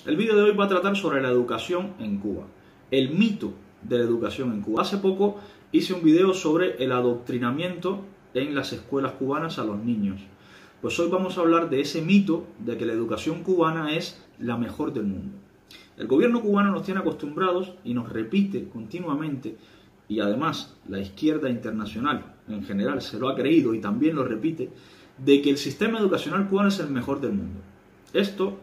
El vídeo de hoy va a tratar sobre la educación en Cuba, el mito de la educación en Cuba. Hace poco hice un video sobre el adoctrinamiento en las escuelas cubanas a los niños. Pues hoy vamos a hablar de ese mito de que la educación cubana es la mejor del mundo. El gobierno cubano nos tiene acostumbrados y nos repite continuamente, y además la izquierda internacional en general se lo ha creído y también lo repite, de que el sistema educacional cubano es el mejor del mundo. Esto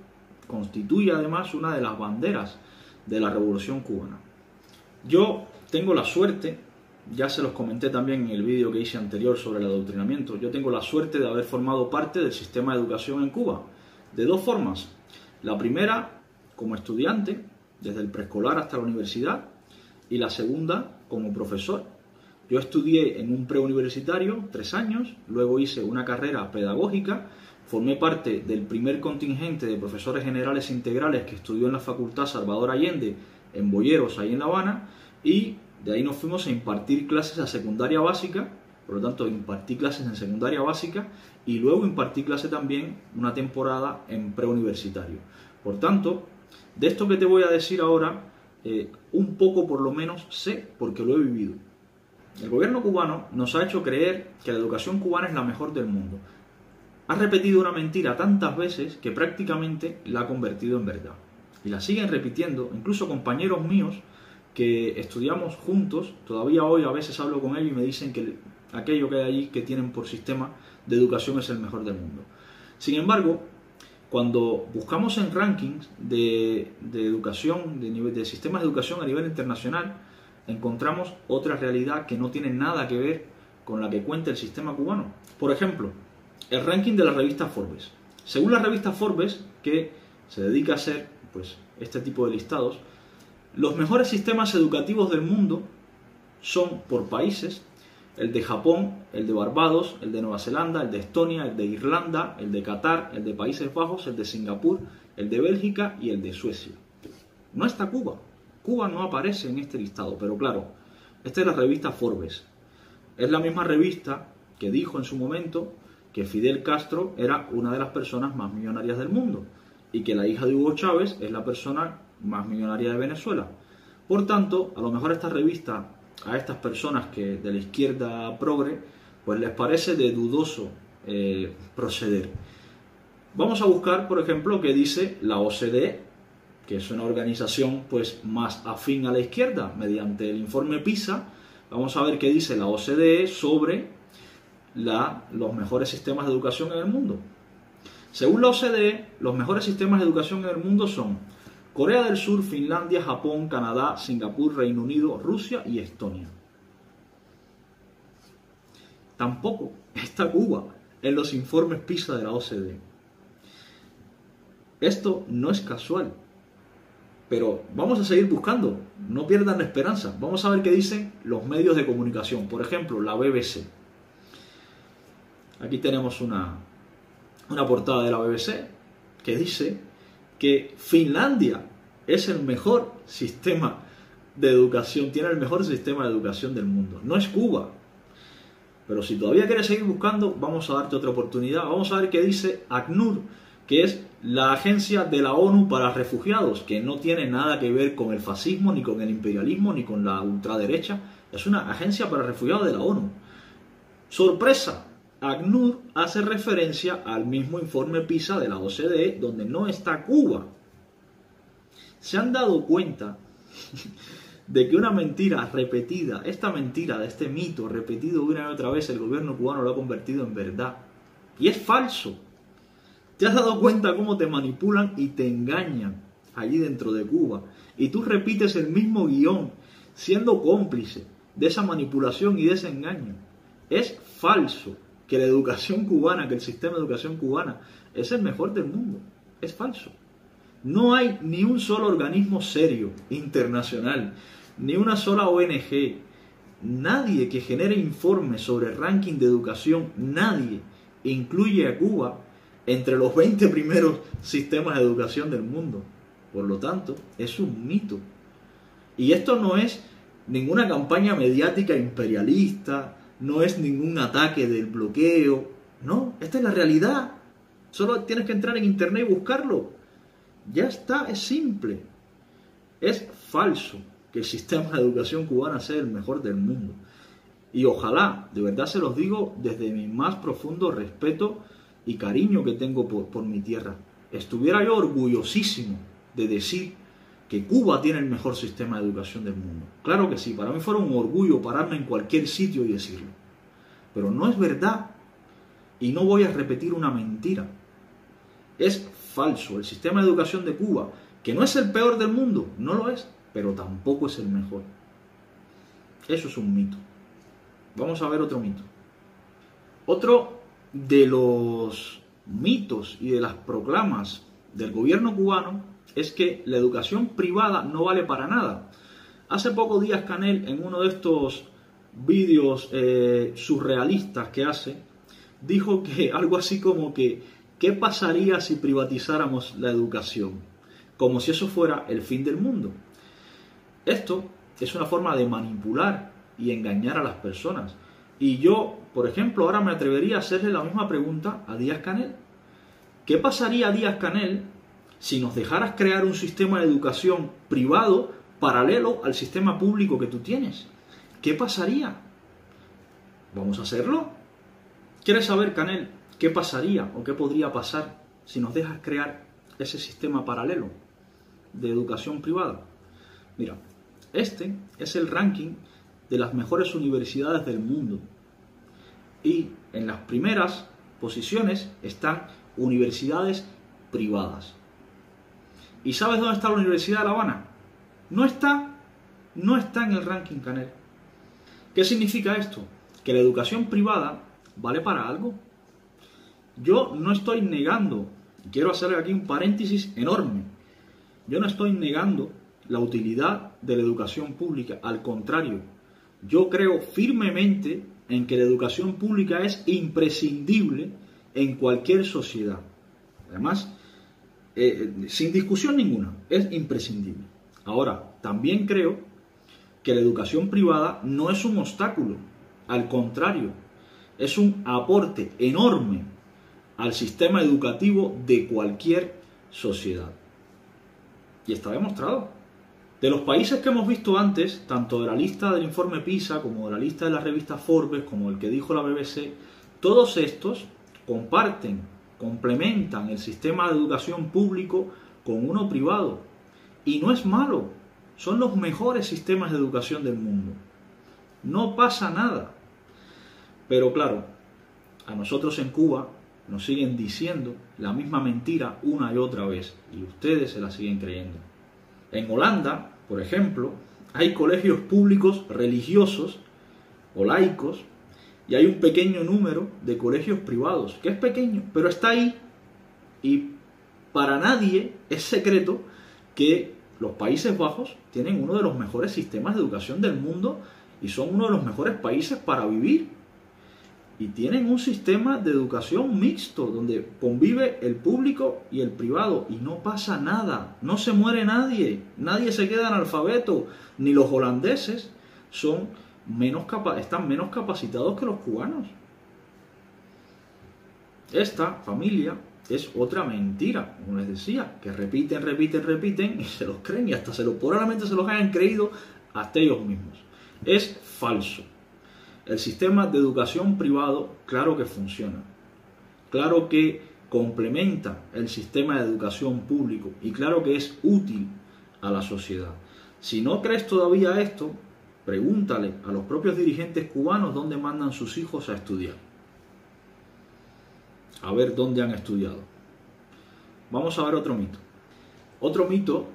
constituye además una de las banderas de la Revolución Cubana. Yo tengo la suerte, ya se los comenté también en el vídeo que hice anterior sobre el adoctrinamiento, yo tengo la suerte de haber formado parte del sistema de educación en Cuba, de dos formas. La primera, como estudiante, desde el preescolar hasta la universidad, y la segunda, como profesor. Yo estudié en un preuniversitario 3 años, luego hice una carrera pedagógica, formé parte del primer contingente de profesores generales integrales que estudió en la Facultad Salvador Allende en Boyeros, ahí en La Habana, y de ahí nos fuimos a impartir clases a secundaria básica, por lo tanto impartí clases en secundaria básica y luego impartí clase también una temporada en preuniversitario. Por tanto, de esto que te voy a decir ahora, un poco por lo menos sé porque lo he vivido. El gobierno cubano nos ha hecho creer que la educación cubana es la mejor del mundo. Ha repetido una mentira tantas veces que prácticamente la ha convertido en verdad. Y la siguen repitiendo, incluso compañeros míos que estudiamos juntos, todavía hoy a veces hablo con ellos y me dicen que aquello que hay allí que tienen por sistema de educación es el mejor del mundo. Sin embargo, cuando buscamos en rankings de educación, de sistemas de educación a nivel internacional, encontramos otra realidad que no tiene nada que ver con la que cuenta el sistema cubano. Por ejemplo, el ranking de la revista Forbes. Según la revista Forbes, que se dedica a hacer pues, este tipo de listados, los mejores sistemas educativos del mundo son por países: el de Japón, el de Barbados, el de Nueva Zelanda, el de Estonia, el de Irlanda, el de Qatar, el de Países Bajos, el de Singapur, el de Bélgica y el de Suecia. No está Cuba. Cuba no aparece en este listado, pero claro, esta es la revista Forbes. Es la misma revista que dijo en su momento que Fidel Castro era una de las personas más millonarias del mundo y que la hija de Hugo Chávez es la persona más millonaria de Venezuela. Por tanto, a lo mejor esta revista, a estas personas que de la izquierda progre, pues les parece de dudoso proceder. Vamos a buscar, por ejemplo, qué dice la OCDE, que es una organización pues más afín a la izquierda. Mediante el informe PISA, vamos a ver qué dice la OCDE sobre los mejores sistemas de educación en el mundo. Según la OCDE, los mejores sistemas de educación en el mundo son Corea del Sur, Finlandia, Japón, Canadá, Singapur, Reino Unido, Rusia y Estonia. Tampoco está Cuba en los informes PISA de la OCDE. Esto no es casual, pero vamos a seguir buscando, no pierdan la esperanza. Vamos a ver qué dicen los medios de comunicación, por ejemplo, la BBC. Aquí tenemos una portada de la BBC que dice que Finlandia es el mejor sistema de educación, tiene el mejor sistema de educación del mundo. No es Cuba. Pero si todavía quieres seguir buscando, vamos a darte otra oportunidad. Vamos a ver qué dice ACNUR, que es la agencia de la ONU para refugiados, que no tiene nada que ver con el fascismo, ni con el imperialismo, ni con la ultraderecha. Es una agencia para refugiados de la ONU. ¡Sorpresa! ACNUR hace referencia al mismo informe PISA de la OCDE, donde no está Cuba. ¿Se han dado cuenta de que una mentira repetida, esta mentira de este mito repetido una y otra vez, el gobierno cubano lo ha convertido en verdad? Y es falso. ¿Te has dado cuenta cómo te manipulan y te engañan allí dentro de Cuba? Y tú repites el mismo guión, siendo cómplice de esa manipulación y de ese engaño. Es falso que la educación cubana, que el sistema de educación cubana es el mejor del mundo. Es falso. No hay ni un solo organismo serio, internacional, ni una sola ONG, nadie que genere informes sobre el ranking de educación, nadie incluye a Cuba entre los 20 primeros sistemas de educación del mundo. Por lo tanto, es un mito. Y esto no es ninguna campaña mediática imperialista, no es ningún ataque del bloqueo. No, esta es la realidad. Solo tienes que entrar en internet y buscarlo. Ya está, es simple. Es falso que el sistema de educación cubana sea el mejor del mundo. Y ojalá, de verdad se los digo desde mi más profundo respeto y cariño que tengo por mi tierra, estuviera yo orgullosísimo de decir que Cuba tiene el mejor sistema de educación del mundo. Claro que sí, para mí fuera un orgullo pararme en cualquier sitio y decirlo. Pero no es verdad y no voy a repetir una mentira. Es falso. El sistema de educación de Cuba, que no es el peor del mundo, no lo es, pero tampoco es el mejor. Eso es un mito. Vamos a ver otro mito. Otro de los mitos y de las proclamas del gobierno cubano es que la educación privada no vale para nada. Hace poco Díaz-Canel, en uno de estos vídeos surrealistas que hace, dijo que algo así como que ¿qué pasaría si privatizáramos la educación? Como si eso fuera el fin del mundo. Esto es una forma de manipular y engañar a las personas. Y yo, por ejemplo, ahora me atrevería a hacerle la misma pregunta a Díaz-Canel. ¿Qué pasaría, Díaz-Canel, si nos dejaras crear un sistema de educación privado paralelo al sistema público que tú tienes? ¿Qué pasaría? ¿Vamos a hacerlo? ¿Quieres saber, Canel, qué pasaría o qué podría pasar si nos dejas crear ese sistema paralelo de educación privada? Mira, este es el ranking de las mejores universidades del mundo. Y en las primeras posiciones están universidades privadas. ¿Y sabes dónde está la Universidad de La Habana? No está en el ranking, Canel. ¿Qué significa esto? Que la educación privada vale para algo. Yo no estoy negando, quiero hacer aquí un paréntesis enorme, yo no estoy negando la utilidad de la educación pública, al contrario, yo creo firmemente en que la educación pública es imprescindible en cualquier sociedad. Además, sin discusión ninguna, es imprescindible. Ahora, también creo que la educación privada no es un obstáculo, al contrario, es un aporte enorme al sistema educativo de cualquier sociedad. Y está demostrado. De los países que hemos visto antes, tanto de la lista del informe PISA como de la lista de la revista Forbes, como el que dijo la BBC, todos estos comparten, complementan el sistema de educación público con uno privado. Y no es malo, son los mejores sistemas de educación del mundo. No pasa nada. Pero claro, a nosotros en Cuba nos siguen diciendo la misma mentira una y otra vez, y ustedes se la siguen creyendo. En Holanda, por ejemplo, hay colegios públicos religiosos o laicos, y hay un pequeño número de colegios privados, que es pequeño, pero está ahí, y para nadie es secreto que los Países Bajos tienen uno de los mejores sistemas de educación del mundo, y son uno de los mejores países para vivir. Y tienen un sistema de educación mixto, donde convive el público y el privado, y no pasa nada, no se muere nadie, nadie se queda analfabeto, ni los holandeses están menos capacitados que los cubanos. Esta familia es otra mentira, como les decía, que repiten y se los creen, y hasta probablemente se los hayan creído hasta ellos mismos. Es falso. El sistema de educación privado, claro que funciona, claro que complementa el sistema de educación público y claro que es útil a la sociedad. Si no crees todavía esto, pregúntale a los propios dirigentes cubanos dónde mandan sus hijos a estudiar. A ver dónde han estudiado. Vamos a ver otro mito. Otro mito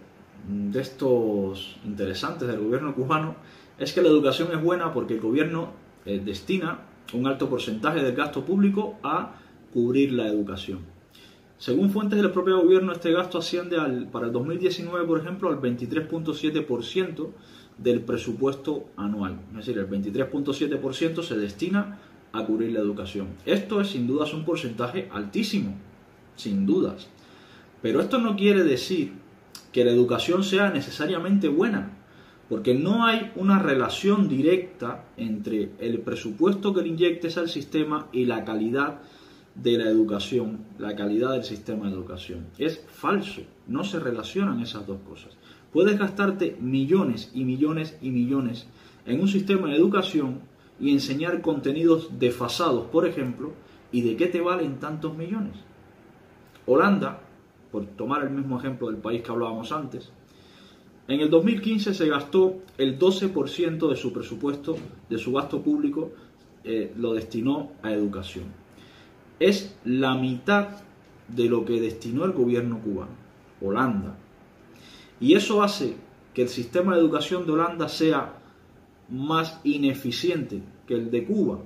de estos interesantes del gobierno cubano es que la educación es buena porque el gobierno destina un alto porcentaje del gasto público a cubrir la educación. Según fuentes del propio gobierno, este gasto asciende para el 2019, por ejemplo, al 23.7% del presupuesto anual. Es decir, el 23.7% se destina a cubrir la educación. Esto es sin dudas un porcentaje altísimo, sin dudas. Pero esto no quiere decir que la educación sea necesariamente buena, porque no hay una relación directa entre el presupuesto que le inyectes al sistema y la calidad de la educación, la calidad del sistema de educación. Es falso, no se relacionan esas dos cosas. Puedes gastarte millones y millones y millones en un sistema de educación y enseñar contenidos desfasados, por ejemplo, ¿y de qué te valen tantos millones? Holanda, por tomar el mismo ejemplo del país que hablábamos antes, en el 2015 se gastó el 12% de su presupuesto, de su gasto público, lo destinó a educación. Es la mitad de lo que destinó el gobierno cubano, Holanda. Y eso hace que el sistema de educación de Holanda sea más ineficiente que el de Cuba,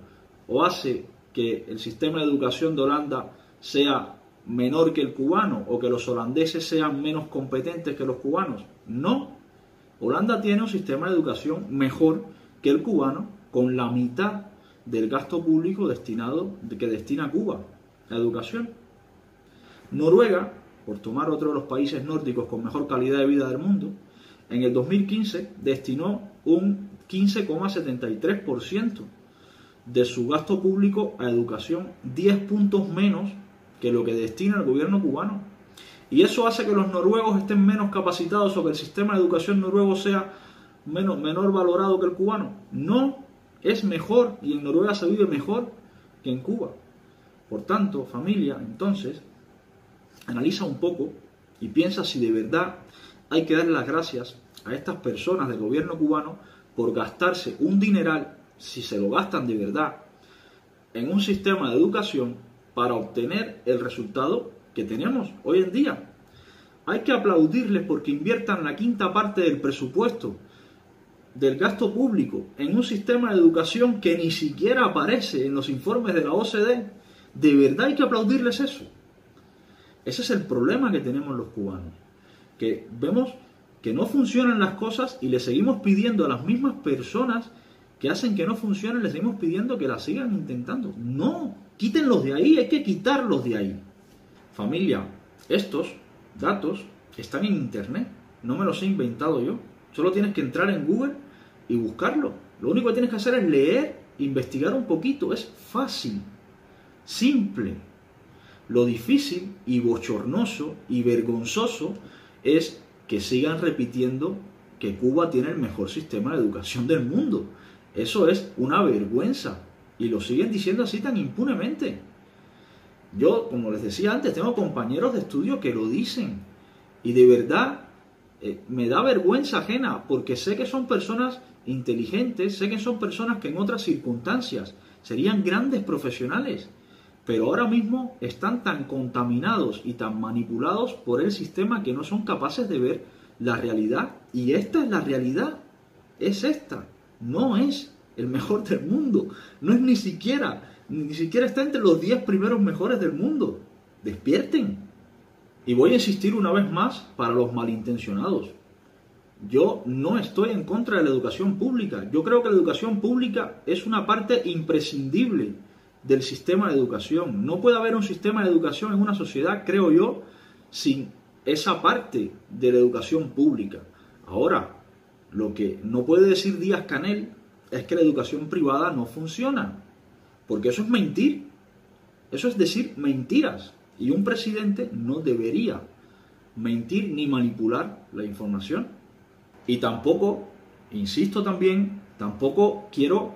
o hace que el sistema de educación de Holanda sea menor que el cubano, o que los holandeses sean menos competentes que los cubanos. No, Holanda tiene un sistema de educación mejor que el cubano, con la mitad del gasto público que destina Cuba a educación. Noruega, por tomar otro de los países nórdicos con mejor calidad de vida del mundo, en el 2015 destinó un 15,73% de su gasto público a educación, 10 puntos menos que lo que destina el gobierno cubano. ¿Y eso hace que los noruegos estén menos capacitados o que el sistema de educación noruego sea menor valorado que el cubano? No, es mejor, y en Noruega se vive mejor que en Cuba. Por tanto, familia, entonces, analiza un poco y piensa si de verdad hay que darle las gracias a estas personas del gobierno cubano por gastarse un dineral, si se lo gastan de verdad, en un sistema de educación para obtener el resultado que tenemos hoy en día. Hay que aplaudirles porque inviertan la quinta parte del presupuesto del gasto público en un sistema de educación que ni siquiera aparece en los informes de la OCDE. De verdad hay que aplaudirles eso. Ese es el problema que tenemos los cubanos, que vemos que no funcionan las cosas y le seguimos pidiendo a las mismas personas que hacen que no funcionen, les seguimos pidiendo que las sigan intentando. No, quítenlos de ahí, hay que quitarlos de ahí. Familia, estos datos están en internet, no me los he inventado yo. Solo tienes que entrar en Google y buscarlo. Lo único que tienes que hacer es leer, investigar un poquito. Es fácil, simple. Lo difícil y bochornoso y vergonzoso es que sigan repitiendo que Cuba tiene el mejor sistema de educación del mundo. Eso es una vergüenza y lo siguen diciendo así tan impunemente. Yo, como les decía antes, tengo compañeros de estudio que lo dicen y de verdad me da vergüenza ajena porque sé que son personas inteligentes, sé que son personas que en otras circunstancias serían grandes profesionales, pero ahora mismo están tan contaminados y tan manipulados por el sistema que no son capaces de ver la realidad. Y esta es la realidad, es esta, no es el mejor del mundo, no es ni siquiera está entre los 10 primeros mejores del mundo. Despierten. Y voy a insistir una vez más para los malintencionados. Yo no estoy en contra de la educación pública. Yo creo que la educación pública es una parte imprescindible del sistema de educación. No puede haber un sistema de educación en una sociedad, creo yo, sin esa parte de la educación pública. Ahora, lo que no puede decir Díaz-Canel es que la educación privada no funciona. Porque eso es mentir. Eso es decir mentiras. Y un presidente no debería mentir ni manipular la información. Y tampoco, insisto también, tampoco quiero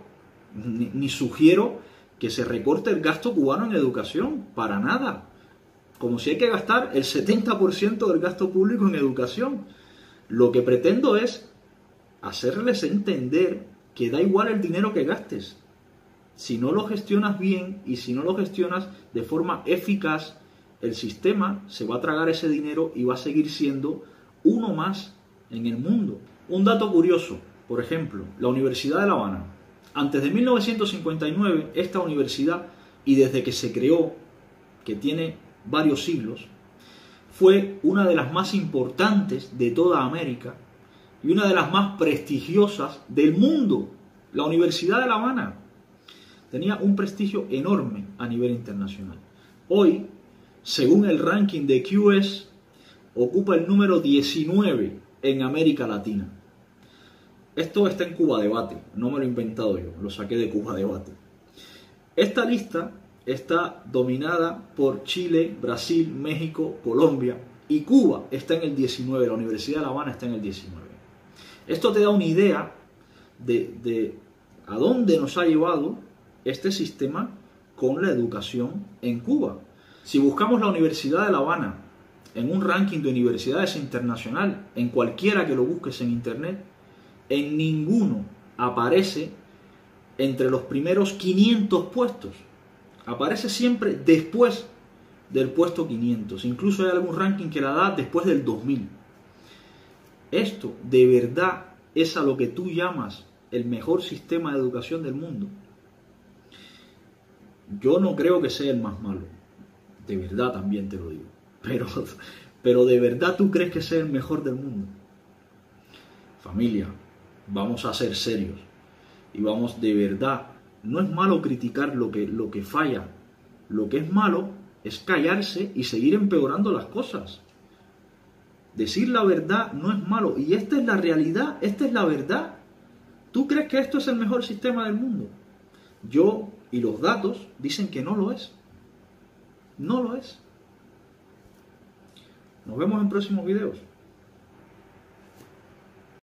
ni sugiero que se recorte el gasto cubano en educación. Para nada. Como si hay que gastar el 70% del gasto público en educación. Lo que pretendo es hacerles entender que da igual el dinero que gastes. Si no lo gestionas bien y si no lo gestionas de forma eficaz, el sistema se va a tragar ese dinero y va a seguir siendo uno más en el mundo. Un dato curioso, por ejemplo, la Universidad de La Habana. Antes de 1959, esta universidad, y desde que se creó, que tiene varios siglos, fue una de las más importantes de toda América y una de las más prestigiosas del mundo. La Universidad de La Habana tenía un prestigio enorme a nivel internacional. Hoy, según el ranking de QS, ocupa el número 19 en América Latina. Esto está en Cuba Debate, no me lo he inventado yo, lo saqué de Cuba Debate. Esta lista está dominada por Chile, Brasil, México, Colombia, y Cuba está en el 19, la Universidad de La Habana está en el 19. Esto te da una idea de a dónde nos ha llevado este sistema con la educación en Cuba. Si buscamos la Universidad de La Habana en un ranking de universidades internacional, en cualquiera que lo busques en internet, en ninguno aparece entre los primeros 500 puestos. Aparece siempre después del puesto 500. Incluso hay algún ranking que la da después del 2000. Esto de verdad es a lo que tú llamas el mejor sistema de educación del mundo. Yo no creo que sea el más malo. De verdad también te lo digo. Pero de verdad tú crees que sea el mejor del mundo. Familia, vamos a ser serios. Y vamos de verdad. No es malo criticar lo que falla. Lo que es malo es callarse y seguir empeorando las cosas. Decir la verdad no es malo. Y esta es la realidad, esta es la verdad. ¿Tú crees que esto es el mejor sistema del mundo? Yo y los datos dicen que no lo es. No lo es. Nos vemos en próximos videos.